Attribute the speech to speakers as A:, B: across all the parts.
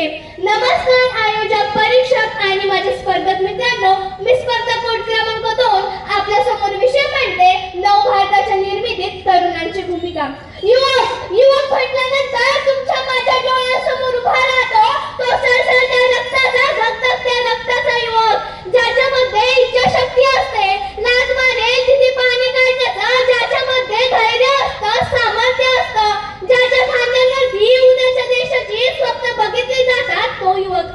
A: आहे. नमस्कार आयोजक, परीक्षक आणि माझे स्पर्धक मित्रांनो, मी स्पर्धा कोड क्रमांक 2 आपल्या समोर विषय मांडते, नवभारताच्या निर्मितीत तरुणांची भूमिका. युवक म्हटल्यानंतर तुमच्या माझ्या डोळ्यासमोर उभा राहतो तो सळसळत्या रक्ताचा, धगधगत्या रक्ताचा युवक, ज्याच्यामध्ये इच्छाशक्ती असते, लाज मारेल तिथे पाणी काढण्याचं, ज्याच्यामध्ये धैर्य असतं, सामर्थ्य असतं, ज्याच्या खांद्यावरती उद्याच्या देशाची स्वप्न बघितली जातात, तो युवक.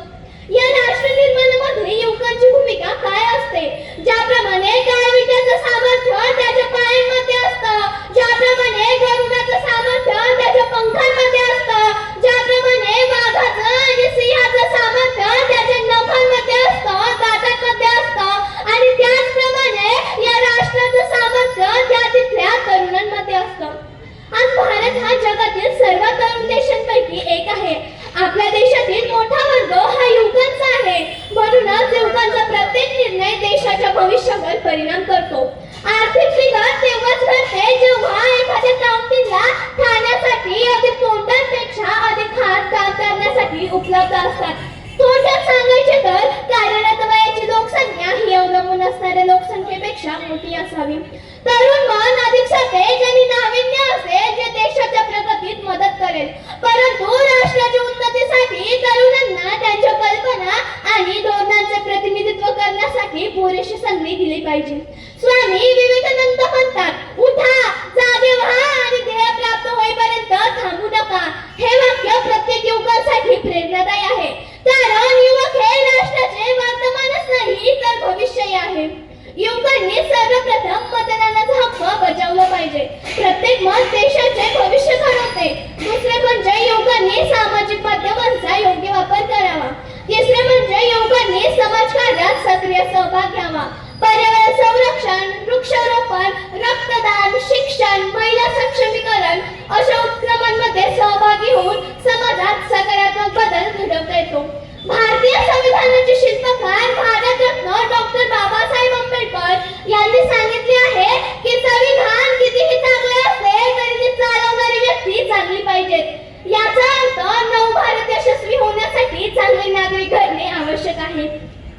A: या राष्ट्र निर्माणामध्ये युवकांची भूमिका काय असते? ज्याप्रमाणे गायविट्याचं सामर्थ्य त्याच्या पायांमध्ये असतं, ज्याप्रमाणे गरुडाचं सामर्थ्य त्याच्या पंखांमध्ये असतं, ज्याप्रमाणे वाघाचं आणि सिंहाचं सामर्थ्य त्याच्या नखांमध्ये असतं, दातांमध्ये असतं, आणि त्याचप्रमाणे या राष्ट्राचं सामर्थ्य त्या तिथल्या तरुणांमध्ये असतं. आज भारत हा जगातील सर्वात तरुण देशांपैकी एक आहे. आपल्या देशातील मोठा वर्ग हा युवकांचा आहे. म्हणूनच युवकांचा प्रत्येक निर्णय देशाच्या भविष्यावर परिणाम करतो. आर्थिक बिघाड तेव्हाच घडते जेव्हा एखाद्या व्यक्तीला खाण्यासाठी अधिक तोंडांपेक्षा अधिक हात काम करण्यासाठी उपलब्ध असतात. थोडक्यात सांगायचे तर कार्यरत वयाची लोकसंख्या ही अवलंबून असणाऱ्या लोकसंख्येपेक्षा मोठी असावी. तरुण मन अधिक सतेज आणि नाविन्य असेल जे देशाच्या प्रगतीत मदत करेल. परंतु राष्ट्राच्या उन्नतीसाठी तरुणांना त्यांच्या कल्पना आणि धोरणांचे प्रतिनिधित्व करण्यासाठी पुरेशी संधी दिली पाहिजे. स्वामी विवेकानंद म्हणतात, उठा, जागे व्हा आणि ध्येय प्राप्त होईपर्यंत थांबू नका. हे वाक्य प्रत्येक युवकासाठी प्रेरणादायी आहे. कारण युवक हे राष्ट्राचे वर्तमानच नाही तर भविष्यही आहे. युवकांनी सर्वप्रथम मतदानाचा हक्क बजावला पाहिजे. प्रत्येक मत देशाचे भविष्य ठरवते. दुसरे म्हणजे युवकांनी सामाजिक माध्यमांचा योग्य वापर करावा. तिसरे म्हणजे युवकांनी समाजकार्यात सक्रिय सहभाग घ्यावा. पर्यावरण संरक्षण, वृक्षारोपण, रक्तदान, शिक्षण, महिला सक्षमीकरण अशा उपक्रमांमध्ये सहभागी होऊन समाजात सकारात्मक बदल घडवता येतो. भारतीय संविधानाचे शिल्पकार भारतरत्न डॉक्टर बाबासाहेब आंबेडकर यांनी सांगितले आहे की संविधान कितीही चांगले असले तरी ते चालवणारी व्यक्ती चांगली पाहिजे. याचा अर्थ नवभारत यशस्वी होण्यासाठी चांगले नागरिक घडणे आवश्यक आहे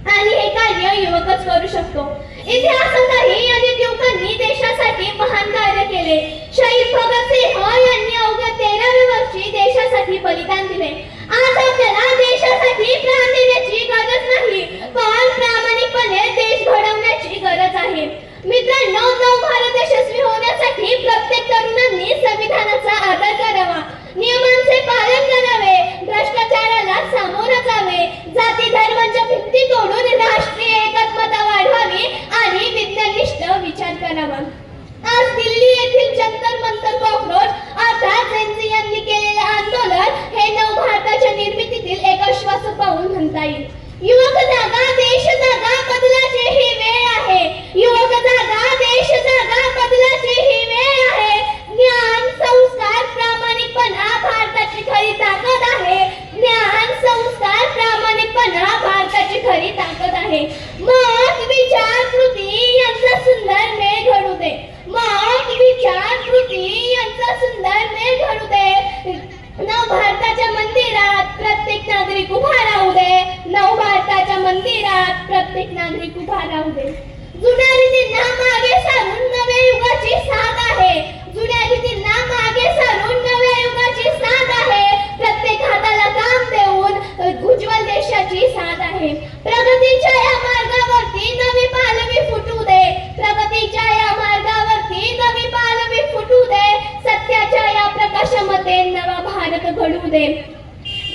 A: आणि हे कार्य युवकच करू शकतो. इतिहासातही अनेक युवकांनी देशासाठी महान कार्य केले. शहीद भगतसिंह यांनी अवघ्या 13व्या वर्षी देशासाठी बलिदान दिले. आज आपल्याला देशासाठी प्राण देण्याची गरज नाही, पण प्रामाणिकपणे देश घडवण्याची गरज आहे. मित्रांनो, नवभारत यशस्वी होण्यासाठी प्रत्येक तरुणांनी संविधानाचा आदर करावा, नियमांचे पालन करावे, भ्रष्टाचाराला सामोरे जावे, जाती धर्मांच्या भिंती तोडून राष्ट्रीय एकात्मता वाढवावी आणि विज्ञाननिष्ठ विचार करावा. आज दिल्ली येथील जंतर मंतर कॉक्रोच अर्थात जेन झी यांनी केलेले आंदोलन हे नवभारताच्या निर्मितीतील एक आश्वासन पाऊल म्हणता येईल. युवक जागा, देश जागा, बदलाची ही वेळ आहे. युवक जागा, देश जागा, बदलाची ही वेळ आहे. ज्ञान, संस्कार, प्रामाणिकपणा भारताची खरी ताकद आहे. ज्ञान, संस्कार, प्रामाणिकपणा भारताची खरी ताकद आहे. मत, विचार, कृती यांचा सुंदर मेळ घडू दे. मत, विचार, कृती यांचा सुंदर मेळ घडू दे. नवभारताच्या मंदिरात प्रत्येक नागरिक उभा राहू दे. नवभारताच्या मंदिरात प्रत्येक नागरिक उभा राहू दे. जुन्या रीतींना मागे सारून नव्या युगाची साथ आहे. जुन्या रीतींना मागे सारून नव्या युगाची साथ आहे. प्रत्येक हाताला काम देऊन उज्ज्वल देशाची साथ आहे. प्रगतीच्या या मार्गावरती नवी पालवी फुटू दे. प्रगतीच्या या मार्गावरती नवी पालवी फुटू दे. सत्याच्या या प्रकाशामध्ये नवा भारत घडू दे.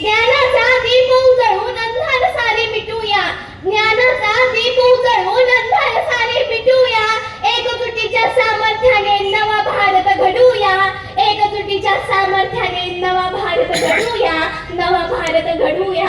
A: ज्ञानाचा दीप उजळून अंधार सारी मिटूया. ज्ञानाचा दीप उजळून अंधार सारी मिटूया. एकजुटीच्या सामर्थ्याने नवा भारत घडूया. एकजुटीच्या सामर्थ्याने नवा भारत घडूया. नवा भारत घडूया.